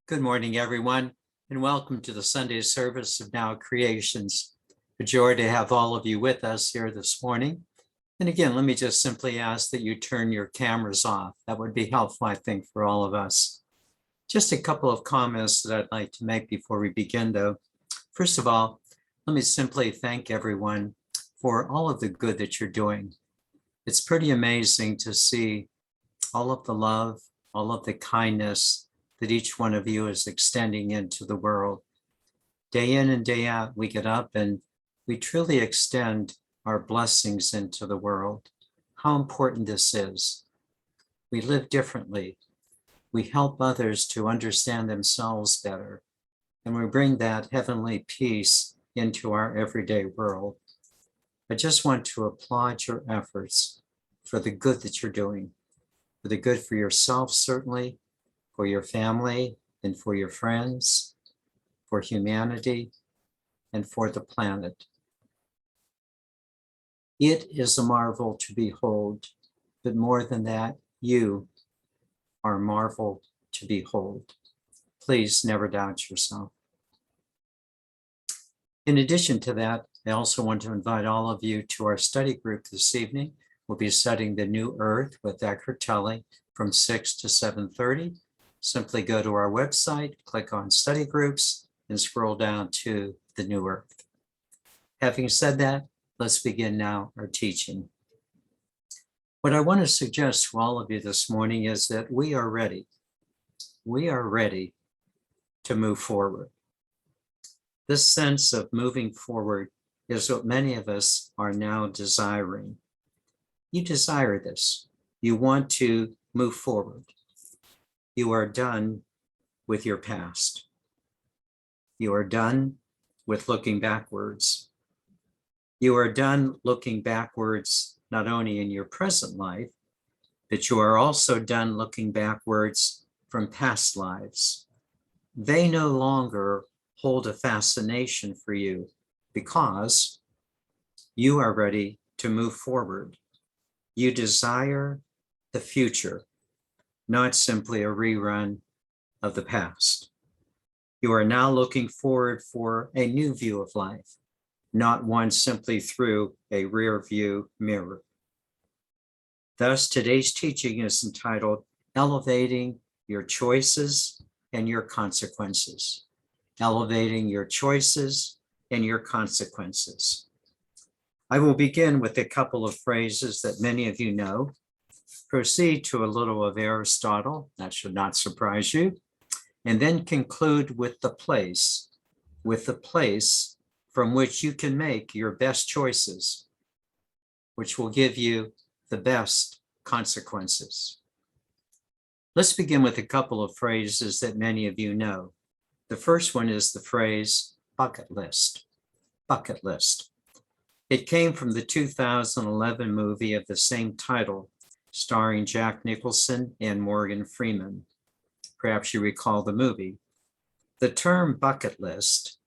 Good morning, everyone, and welcome to the Sunday service of Now Creations. A joy to have all of you with us here this morning. And again, let me just simply ask that you turn your cameras off. That would be helpful, I think, for all of us. Just a couple of comments that I'd like to make before we begin, though. First of all, let me simply thank everyone for all of the good that you're doing. It's pretty amazing to see all of the love, all of the kindness that each one of you is extending into the world. Day in and day out, we get up and we truly extend our blessings into the world. How important this is. We live differently. We help others to understand themselves better, and we bring that heavenly peace into our everyday world. I just want to applaud your efforts for the good that you're doing, for the good for yourself, certainly, for your family and for your friends, for humanity, and for the planet. It is a marvel to behold, but more than that, you are a marvel to behold. Please never doubt yourself. In addition to that, I also want to invite all of you to our study group this evening. We'll be studying the New Earth with Eckhart Tolle from 6 to 7:30. Simply go to our website, click on study groups, and scroll down to the New Earth. Having said that, let's begin now our teaching. What I want to suggest to all of you this morning is that we are ready. We are ready to move forward. This sense of moving forward is what many of us are now desiring. You desire this. You want to move forward. You are done with your past. You are done with looking backwards. You are done looking backwards, not only in your present life, but you are also done looking backwards from past lives. They no longer hold a fascination for you because you are ready to move forward. You desire the future, not simply a rerun of the past. You are now looking forward for a new view of life, not one simply through a rear view mirror. Thus, today's teaching is entitled Elevating Your Choices and Your Consequences. Elevating your choices and your consequences. I will begin with a couple of phrases that many of you know, proceed to a little of Aristotle, that should not surprise you, and then conclude with the place from which you can make your best choices, which will give you the best consequences. Let's begin with a couple of phrases that many of you know. The first one is the phrase bucket list. Bucket list. It came from the 2011 movie of the same title, starring Jack Nicholson and Morgan Freeman. Perhaps you recall the movie. The term bucket list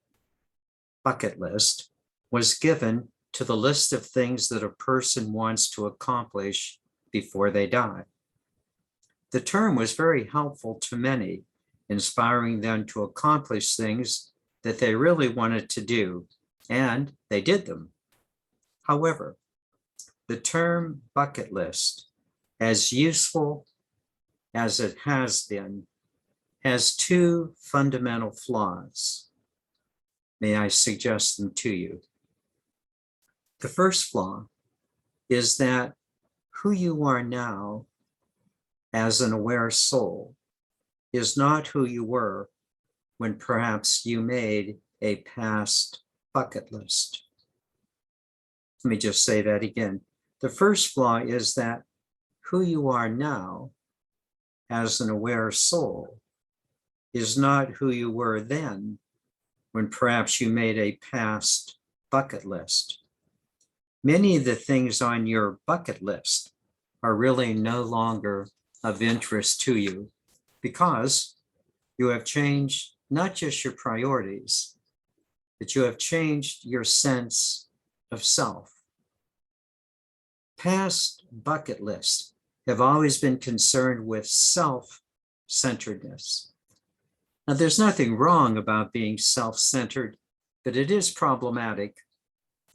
was given to the list of things that a person wants to accomplish before they die. The term was very helpful to many, inspiring them to accomplish things that they really wanted to do, and they did them. However, the term bucket list, as useful as it has been, has two fundamental flaws. May I suggest them to you? The first flaw is that who you are now as an aware soul is not who you were when perhaps you made a past bucket list. Let me just say that again. The first flaw is that who you are now as an aware soul is not who you were then when perhaps you made a past bucket list. Many of the things on your bucket list are really no longer of interest to you because you have changed not just your priorities, but you have changed your sense of self. Past bucket lists have always been concerned with self-centeredness. Now, there's nothing wrong about being self-centered, but it is problematic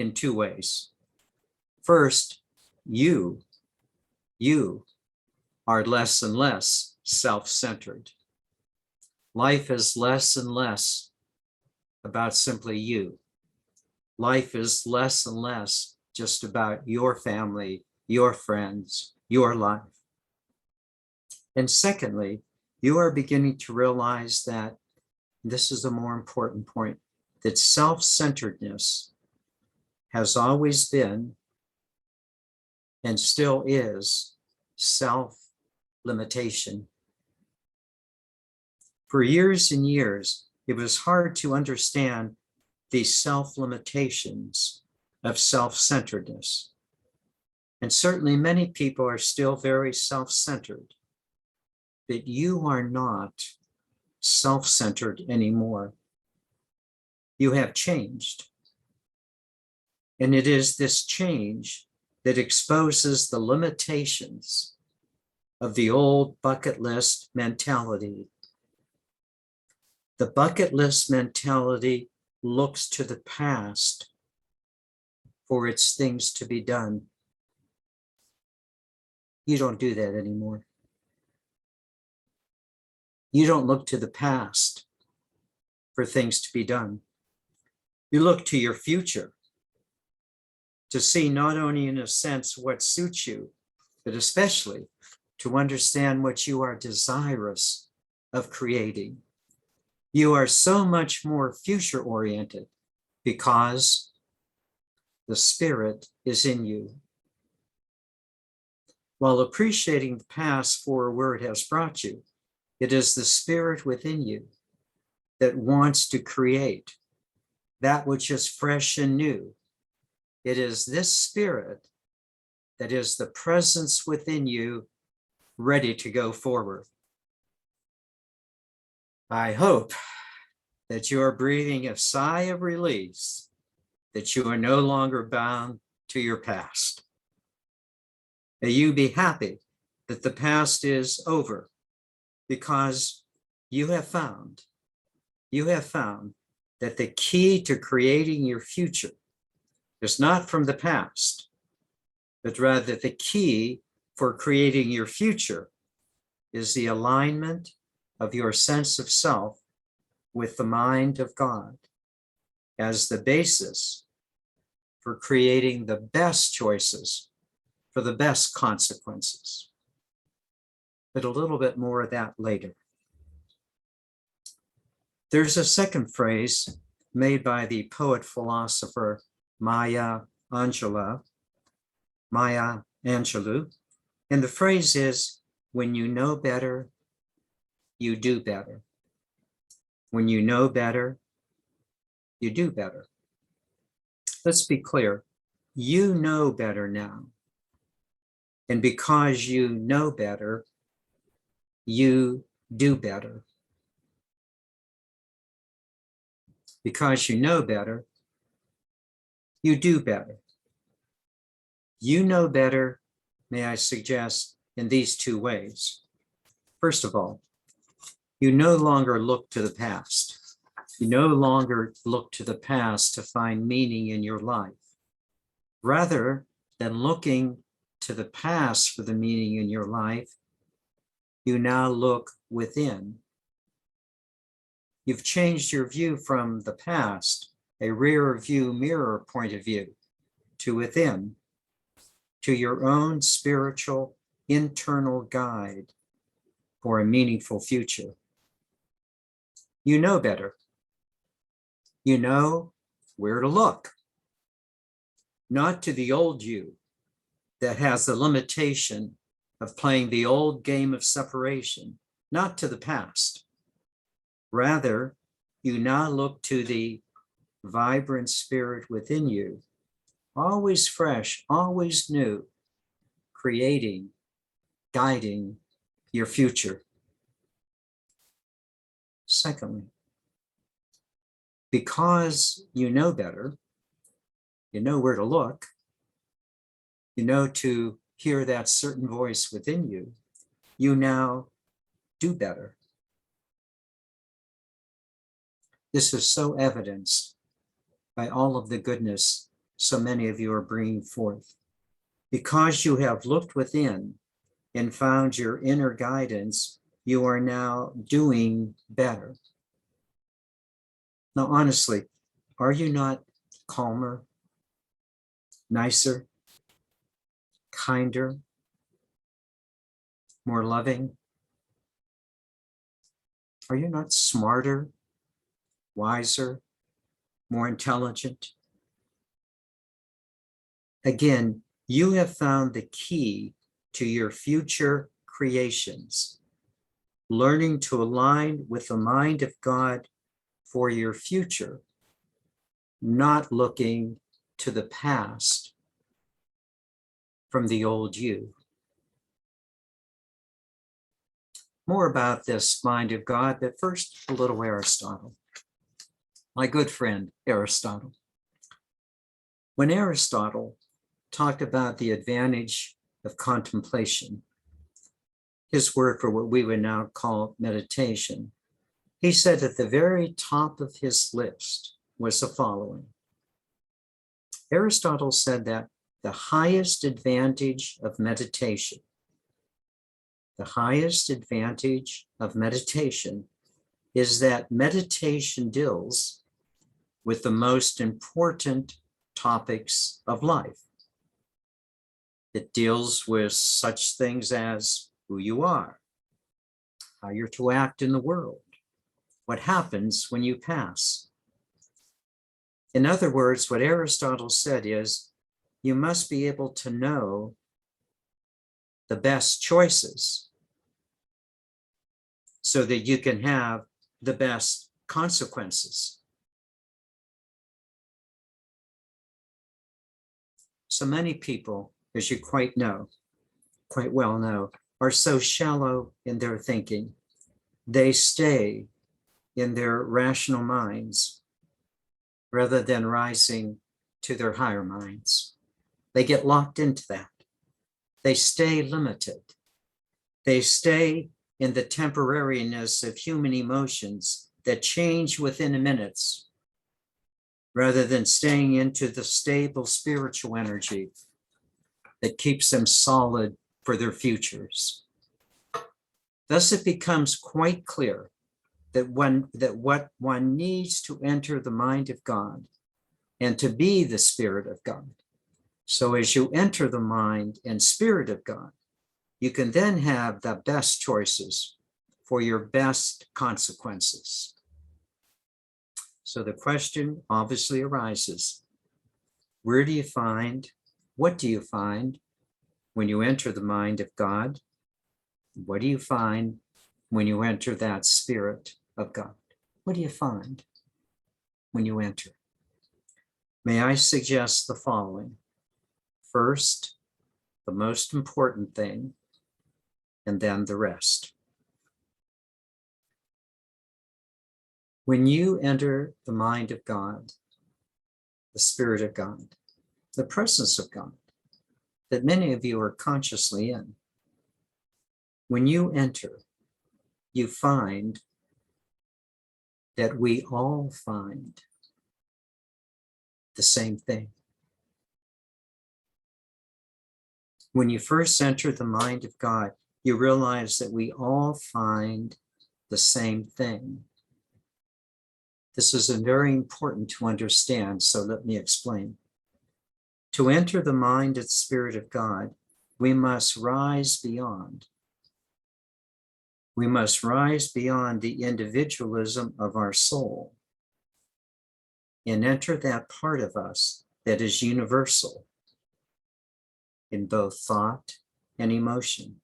in two ways. First, you are less and less self-centered. Life is less and less about simply you. Life is less and less just about your family, your friends, your life. And secondly, you are beginning to realize that this is a more important point, that self-centeredness has always been and still is self-limitation. For years and years, it was hard to understand the self-limitations of self-centeredness. And certainly many people are still very self-centered, but you are not self-centered anymore. You have changed. And it is this change that exposes the limitations of the old bucket list mentality. The bucket list mentality looks to the past for its things to be done. You don't do that anymore. You don't look to the past for things to be done. You look to your future to see not only in a sense what suits you, but especially to understand what you are desirous of creating. You are so much more future-oriented because the Spirit is in you. While appreciating the past for where it has brought you, it is the Spirit within you that wants to create that which is fresh and new. It is this Spirit that is the presence within you ready to go forward. I hope that you are breathing a sigh of release, that you are no longer bound to your past. May you be happy that the past is over, because you have found that the key to creating your future is not from the past, but rather the key for creating your future is the alignment of your sense of self with the mind of God as the basis for creating the best choices for the best consequences. But a little bit more of that later. There's a second phrase made by the poet-philosopher Maya Angelou, and the phrase is, when you know better, you do better. When you know better, you do better. Let's be clear, you know better now. And because you know better, you do better. Because you know better, you do better. You know better, may I suggest, in these two ways. First of all, you no longer look to the past. You no longer look to the past to find meaning in your life. Rather than looking to the past for the meaning in your life, you now look within. You've changed your view from the past, a rear view mirror point of view, to within, to your own spiritual internal guide for a meaningful future. You know better. You know where to look, not to the old you that has the limitation of playing the old game of separation, not to the past. Rather, you now look to the vibrant spirit within you, always fresh, always new, creating, guiding your future. Secondly, because you know better, you know where to look, you know to hear that certain voice within you, you now do better. This is so evidenced by all of the goodness so many of you are bringing forth. Because you have looked within and found your inner guidance, you are now doing better. Now, honestly, are you not calmer, nicer, kinder, more loving? Are you not smarter, wiser, more intelligent? Again, you have found the key to your future creations, learning to align with the mind of God for your future, not looking to the past from the old you. More about this mind of God, but first a little Aristotle. My good friend, Aristotle. When Aristotle talked about the advantage of contemplation, his word for what we would now call meditation, he said at the very top of his list was the following. Aristotle said that the highest advantage of meditation, is that meditation deals with the most important topics of life. It deals with such things as who you are, how you're to act in the world, what happens when you pass. In other words, what Aristotle said is, you must be able to know the best choices so that you can have the best consequences. So many people, as you quite well know, are so shallow in their thinking. They stay in their rational minds rather than rising to their higher minds. They get locked into that. They stay limited. They stay in the temporariness of human emotions that change within minutes, rather than staying into the stable spiritual energy that keeps them solid for their futures. Thus, it becomes quite clear that what one needs to enter the mind of God and to be the Spirit of God. So as you enter the mind and Spirit of God, you can then have the best choices for your best consequences. So the question obviously arises, what do you find when you enter the mind of God? What do you find when you enter that Spirit of God? What do you find when you enter? May I suggest the following? First, the most important thing, and then the rest. When you enter the mind of God, the Spirit of God, the presence of God, that many of you are consciously in, when you enter, you find that we all find the same thing. When you first enter the mind of God, you realize that we all find the same thing. This is very important to understand, so let me explain. To enter the mind and Spirit of God, we must rise beyond. We must rise beyond the individualism of our soul and enter that part of us that is universal in both thought and emotion.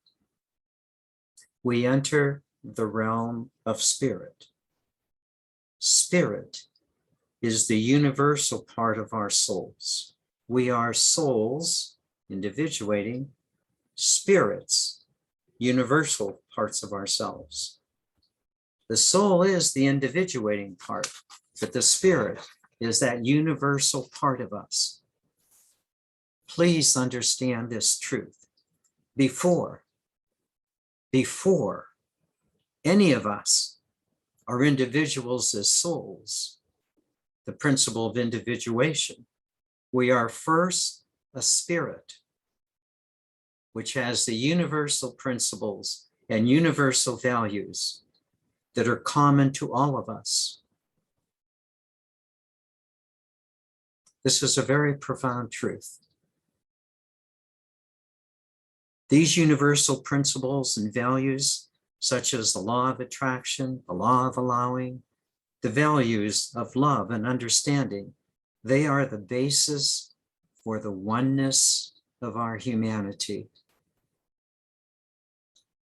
We enter the realm of spirit. Spirit is the universal part of our souls. We are souls, individuating, spirits, universal parts of ourselves. The soul is the individuating part, but the spirit is that universal part of us. Please understand this truth. Before any of us are individuals as souls, the principle of individuation. We are first a spirit, which has the universal principles and universal values that are common to all of us. This is a very profound truth. These universal principles and values, such as the law of attraction, the law of allowing, the values of love and understanding, they are the basis for the oneness of our humanity.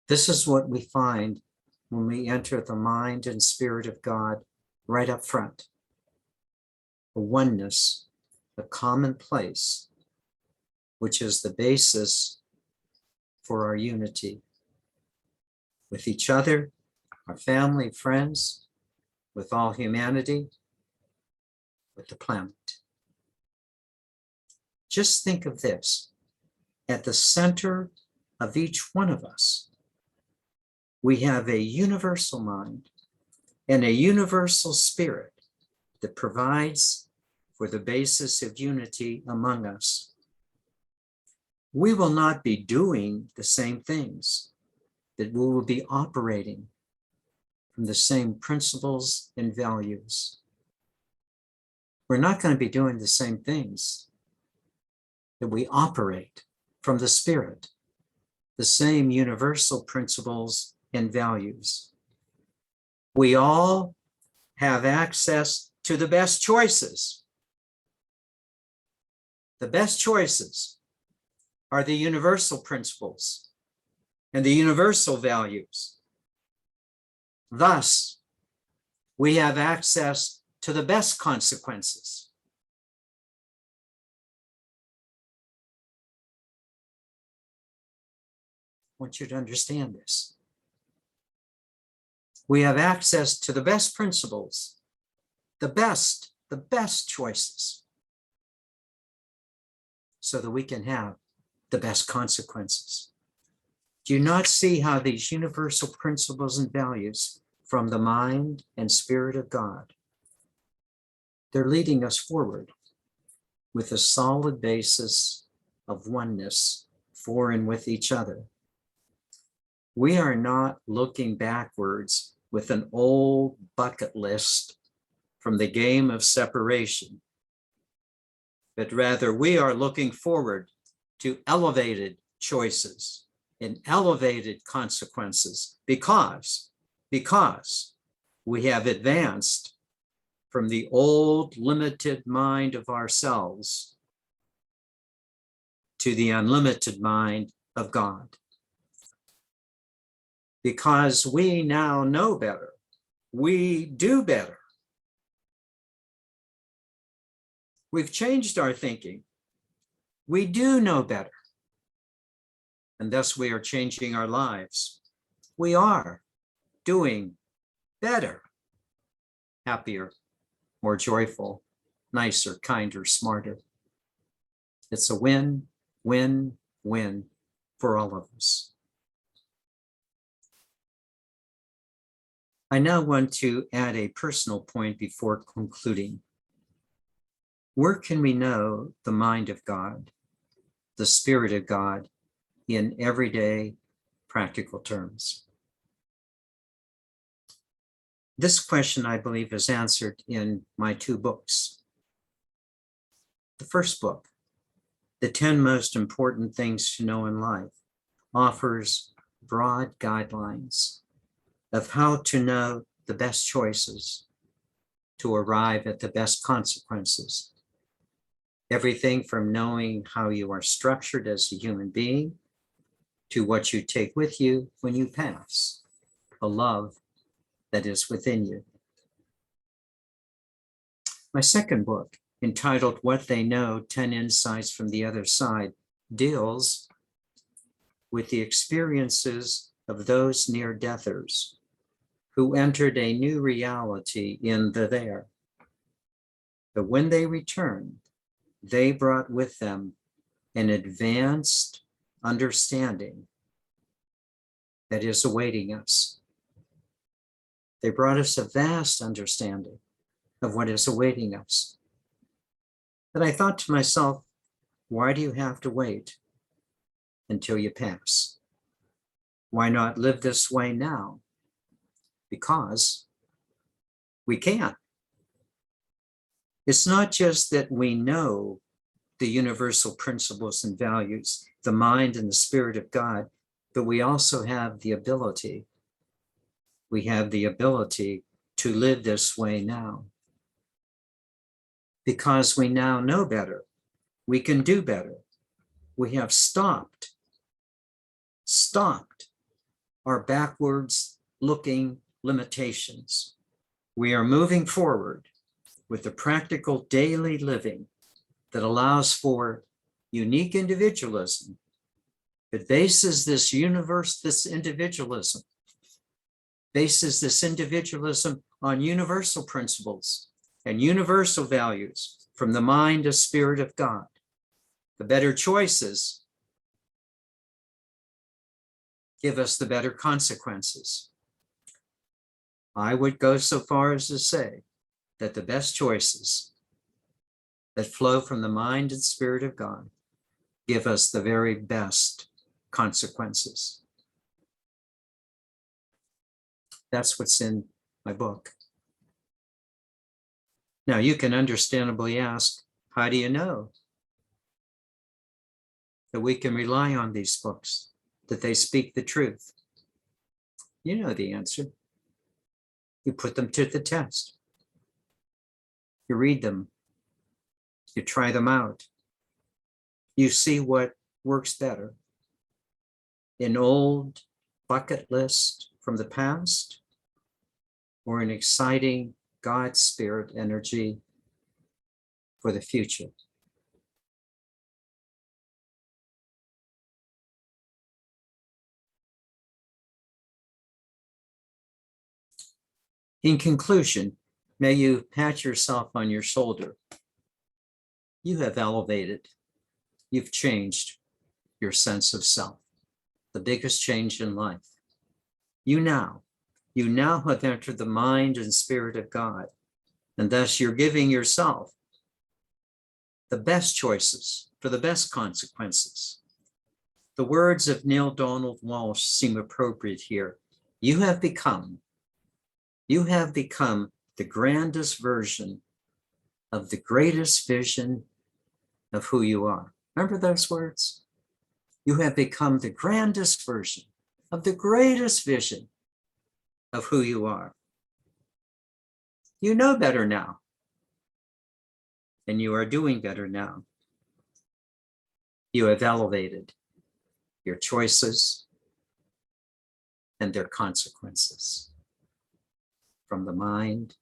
This is what we find when we enter the mind and spirit of God right up front. A oneness, a common place, which is the basis for our unity with each other, our family, friends, with all humanity, with the planet. Just think of this. At the center of each one of us, we have a universal mind and a universal spirit that provides for the basis of unity among us. We will not be doing the same things, but we will be operating from the same principles and values. We're not going to be doing the same things, but we operate from the Spirit, the same universal principles and values. We all have access to the best choices. The best choices are the universal principles and the universal values. Thus, we have access to the best consequences. I want you to understand this. We have access to the best principles, the best choices, so that we can have the best consequences. Do you not see how these universal principles and values from the mind and spirit of God, they're leading us forward with a solid basis of oneness for and with each other. We are not looking backwards with an old bucket list from the game of separation, but rather we are looking forward to elevated choices and elevated consequences because we have advanced from the old limited mind of ourselves to the unlimited mind of God. Because we now know better, we do better. We've changed our thinking. We do know better. And thus we are changing our lives. We are doing better, happier, more joyful, nicer, kinder, smarter. It's a win, win, win for all of us. I now want to add a personal point before concluding. Where can we know the mind of God, the Spirit of God, in everyday practical terms? This question, I believe, is answered in my two books. The first book, The 10 Most Important Things to Know in Life, offers broad guidelines of how to know the best choices to arrive at the best consequences. Everything from knowing how you are structured as a human being to what you take with you when you pass, a love that is within you. My second book, entitled What They Know, 10 Insights from the Other Side, deals with the experiences of those near-deathers who entered a new reality in the there. But when they returned, they brought with them an advanced understanding that is awaiting us. They brought us a vast understanding of what is awaiting us. But I thought to myself, why do you have to wait until you pass? Why not live this way now? Because we can. It's not just that we know the universal principles and values, the mind and the spirit of God, but we also have the ability. We have the ability to live this way now. Because we now know better, we can do better. We have stopped our backwards looking limitations. We are moving forward with the practical daily living that allows for unique individualism. It bases this individualism on universal principles and universal values from the mind and spirit of God. The better choices give us the better consequences. I would go so far as to say that the best choices that flow from the mind and spirit of God give us the very best consequences. That's what's in my book. Now, you can understandably ask, how do you know that we can rely on these books, that they speak the truth? You know the answer. You put them to the test. You read them. You try them out. You see what works better. An old bucket list from the past, or an exciting God spirit energy for the future. In conclusion, may you pat yourself on your shoulder. You have elevated. You've changed your sense of self, the biggest change in life. You now have entered the mind and spirit of God, and thus you're giving yourself the best choices for the best consequences. The words of Neil Donald Walsh seem appropriate here. You have become the grandest version of the greatest vision of who you are. Remember those words? You have become the grandest version of the greatest vision of who you are. You know better now, and you are doing better now. You have elevated your choices and their consequences from the mind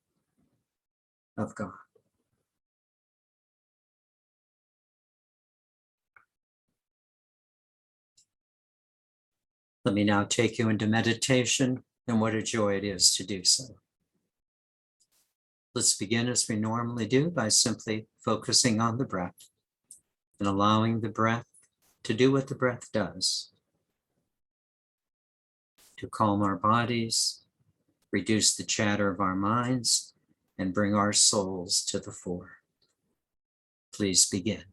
of God. Let me now take you into meditation, and what a joy it is to do so. Let's begin as we normally do by simply focusing on the breath and allowing the breath to do what the breath does, to calm our bodies, reduce the chatter of our minds, and bring our souls to the fore. Please begin.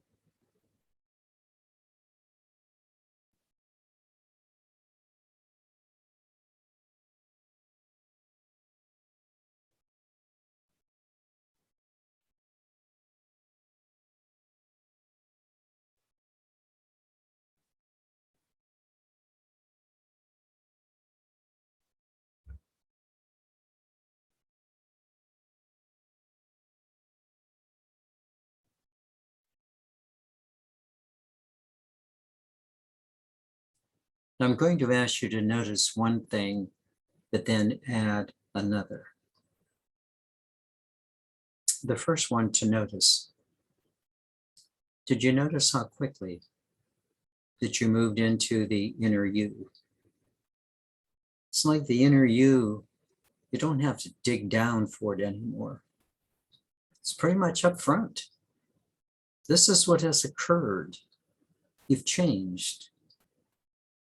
I'm going to ask you to notice one thing, but then add another. The first one to notice, did you notice how quickly that you moved into the inner you? It's like the inner you don't have to dig down for it anymore. It's pretty much up front. This is what has occurred. You've changed.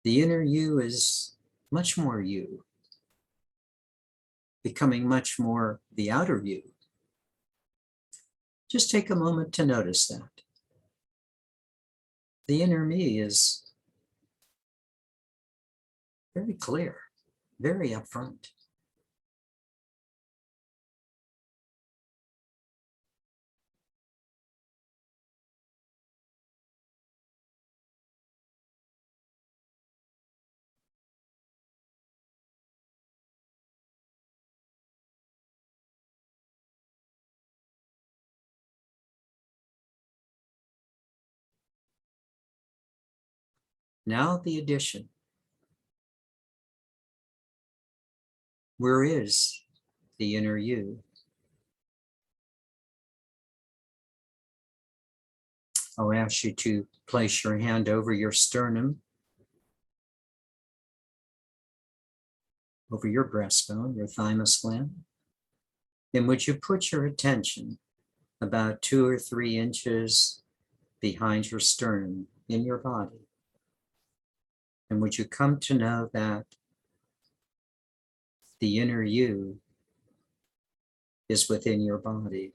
The inner you is much more you. becoming much more the outer you. Just take a moment to notice that. The inner me is very clear, very upfront. Now the addition. Where is the inner you? I'll ask you to place your hand over your sternum, over your breastbone, your thymus gland. And would you put your attention about 2 or 3 inches behind your sternum in your body? And would you come to know that the inner you is within your body?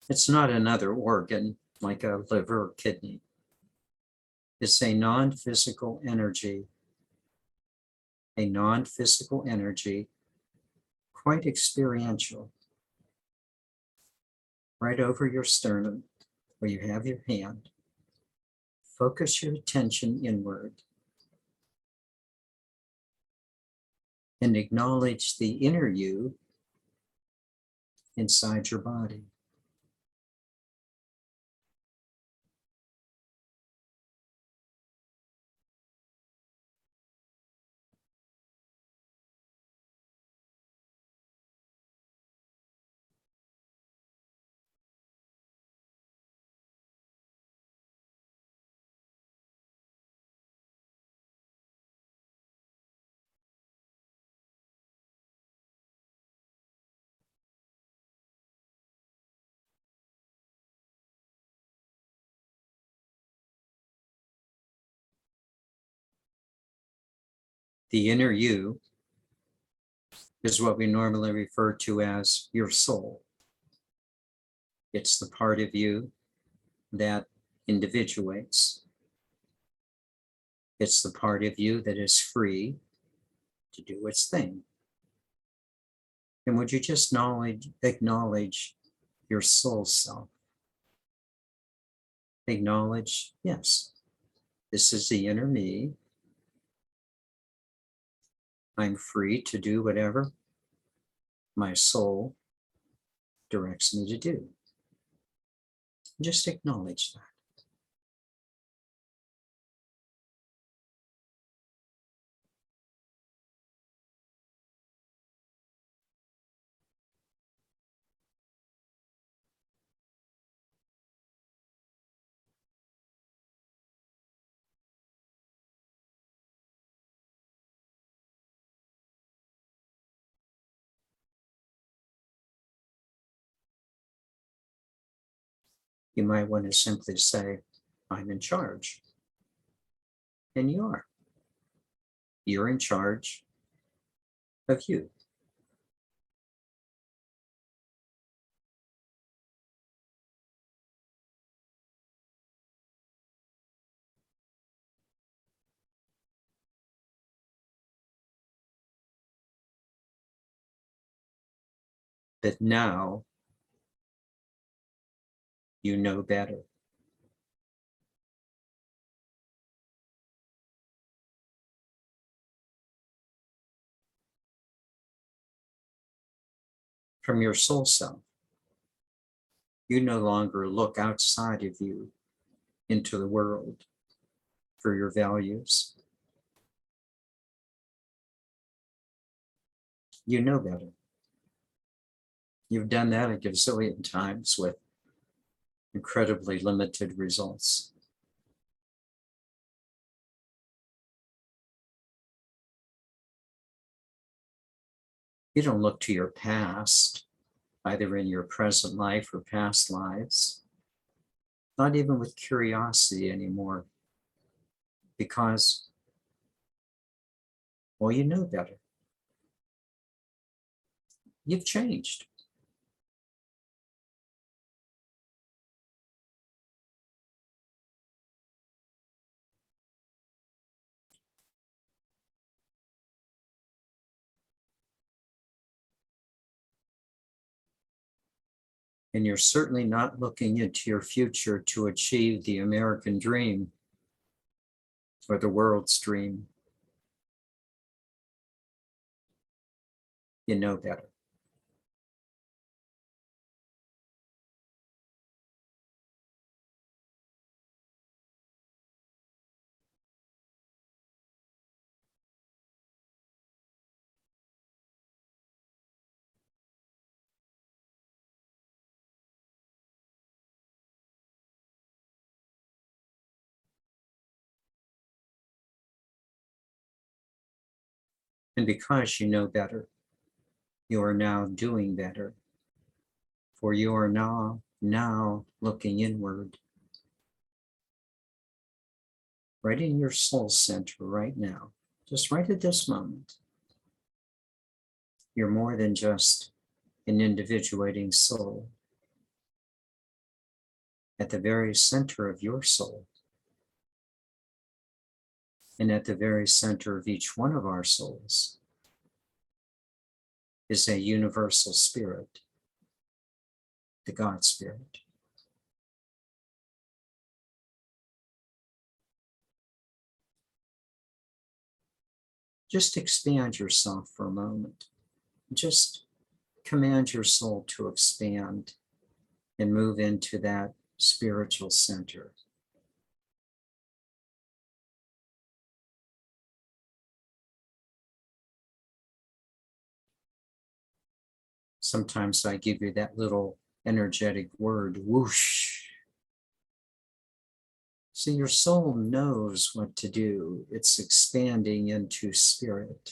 It's not another organ like a liver or kidney. It's a non-physical energy, quite experiential, right over your sternum where you have your hand. Focus your attention inward and acknowledge the inner you inside your body. The inner you is what we normally refer to as your soul. It's the part of you that individuates. It's the part of you that is free to do its thing. And would you just acknowledge your soul self? Acknowledge, yes, this is the inner me. I'm free to do whatever my soul directs me to do. Just acknowledge that. You might want to simply say, I'm in charge. And you are. You're in charge of you. But now you know better. From your soul self, you no longer look outside of you into the world for your values. You know better. You've done that a gazillion times with incredibly limited results. You don't look to your past, either in your present life or past lives, not even with curiosity anymore, because, well, you know better. you've changed. And you're certainly not looking into your future to achieve the American dream or the world's dream. You know better. And because you know better, you are now doing better. For you are now looking inward, right in your soul center right now, just right at this moment. You're more than just an individuating soul. At the very center of your soul, and at the very center of each one of our souls, is a universal spirit, the God Spirit. Just expand yourself for a moment. Just command your soul to expand and move into that spiritual center. Sometimes I give you that little energetic word, whoosh. So your soul knows what to do. It's expanding into spirit.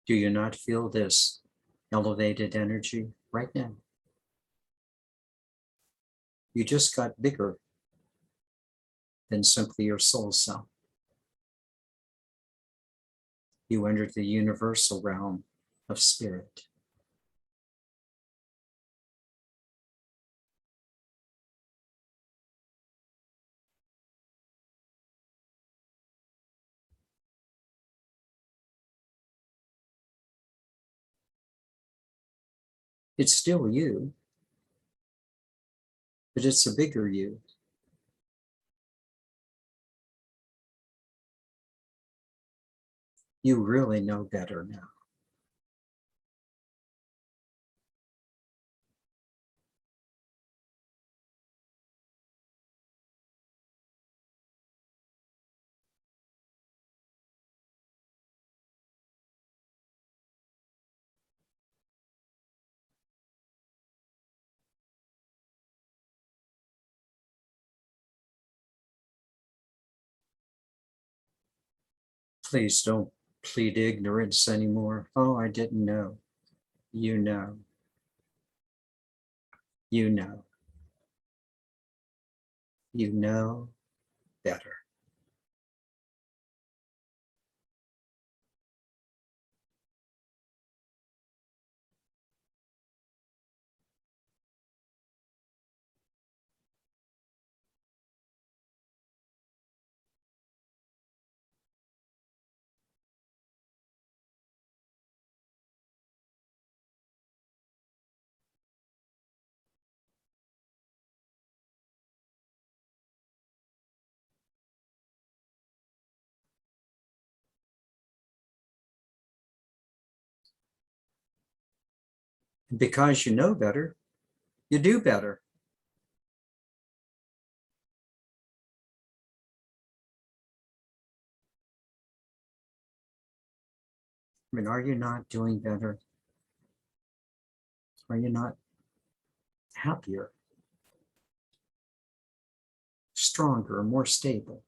Do you not feel this elevated energy right now? You just got bigger than simply your soul self. You entered the universal realm of spirit. It's still you, but it's a bigger you. You really know better now. Please don't plead ignorance anymore. Oh, I didn't know. You know. You know. You know better. And because you know better, you do better. I mean, are you not doing better? Are you not happier, stronger, more stable,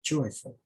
joyful?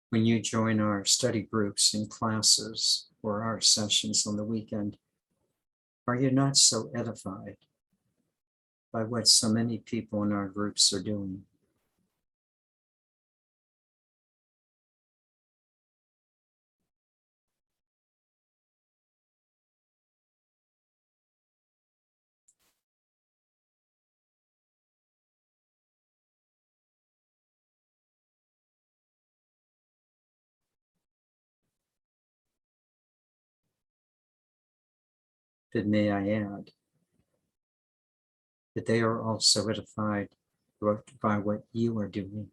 When you join our study groups and classes or our sessions on the weekend, are you not so edified by what so many people in our groups are doing? But may I add that they are also edified by what you are doing.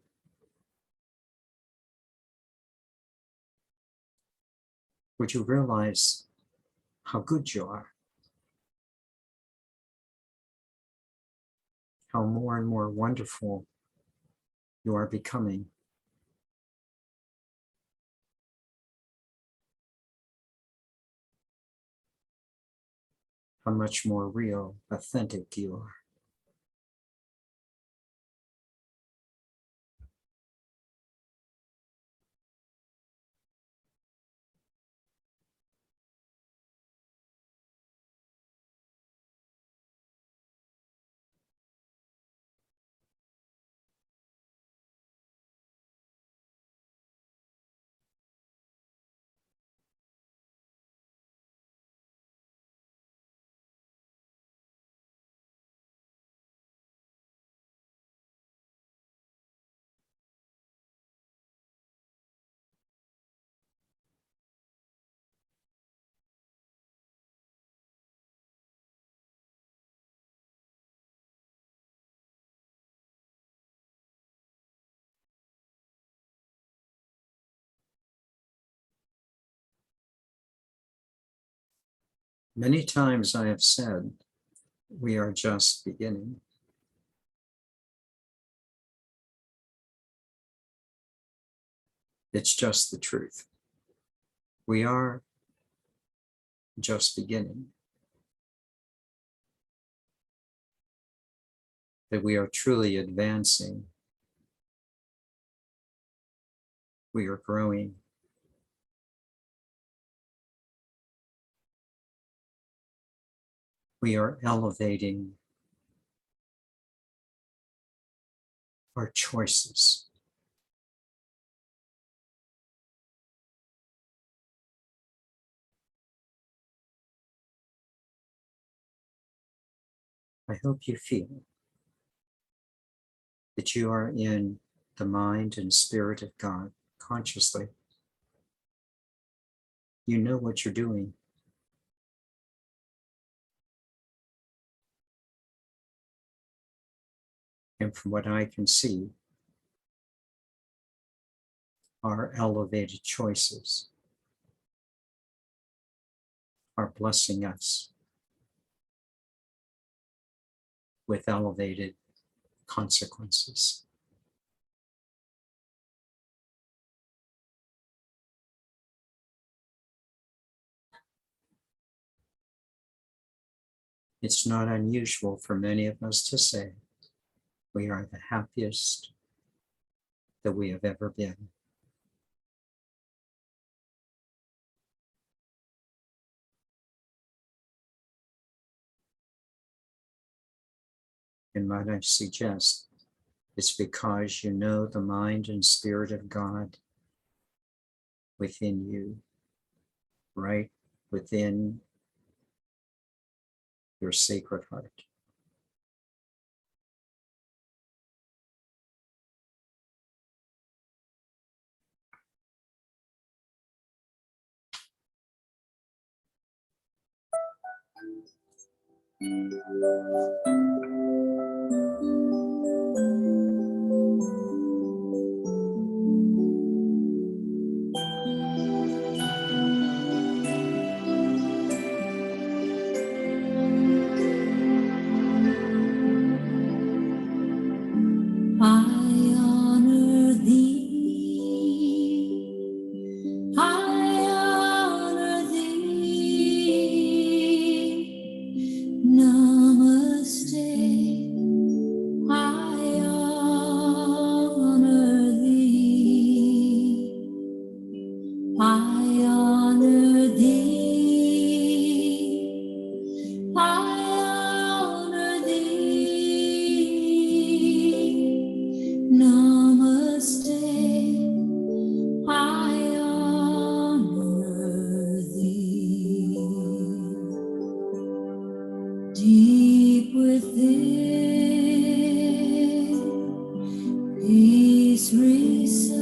Would you realize how good you are? How more and more wonderful you are becoming. How much more real, authentic you are. Many times I have said, we are just beginning. It's just the truth. We are just beginning. That we are truly advancing. We are growing. We are elevating our choices. I hope you feel that you are in the mind and spirit of God consciously. You know what you're doing. And from what I can see, our elevated choices are blessing us with elevated consequences. It's not unusual for many of us to say we are the happiest that we have ever been. And might I suggest, it's because you know the mind and spirit of God within you, right within your sacred heart. I honor thee, I honor thee. Namaste. sighs,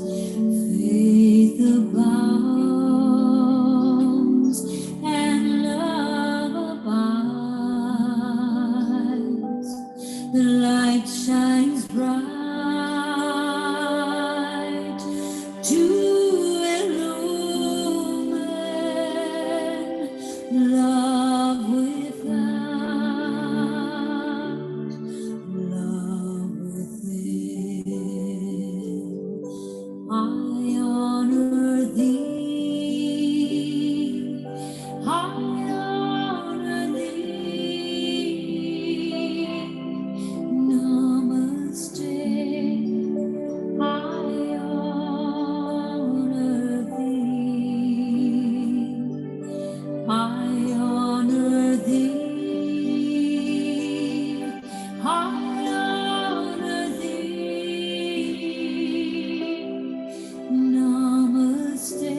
faith abounds, and love abides. The light shines bright to illumine love without, love within. I honor thee, I honor thee. Namaste, I honor thee. I honor thee. I honor thee. Namaste.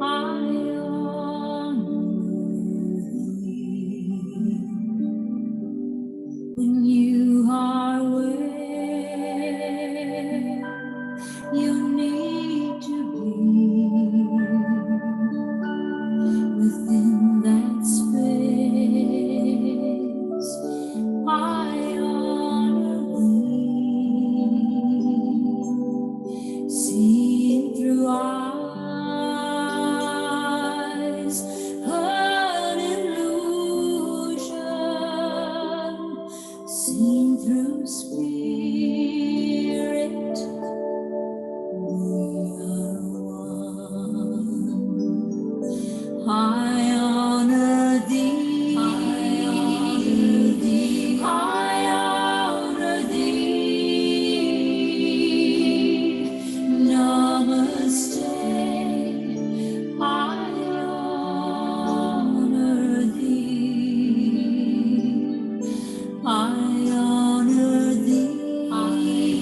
I honor thee. When you are where you need to be, within that space, I honor thee. Seen through eyes, an illusion, seen through spirit, we are one. I honor thee, I honor thee, I honor thee. Namaste, I honor thee. I honor thee, I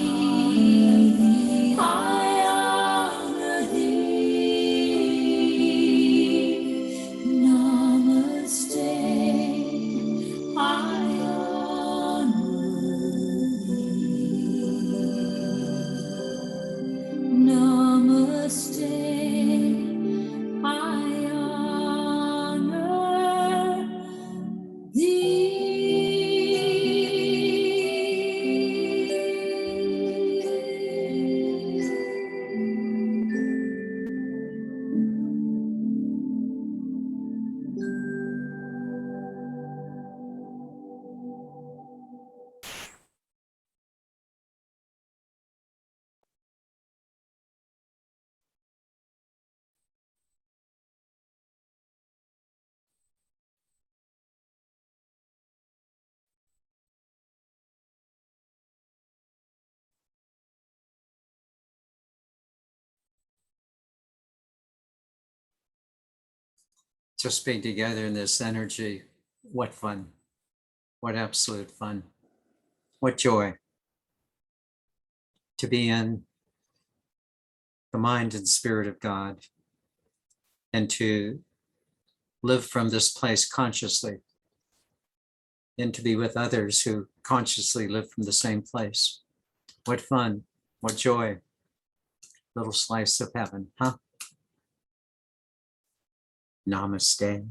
honor thee, I honor thee. Namaste, I honor thee. Namaste, I honor Just being together in this energy, what fun, what absolute fun, what joy to be in the mind and spirit of God and to live from this place consciously and to be with others who consciously live from the same place. What fun, what joy, little slice of heaven, huh? Namaste.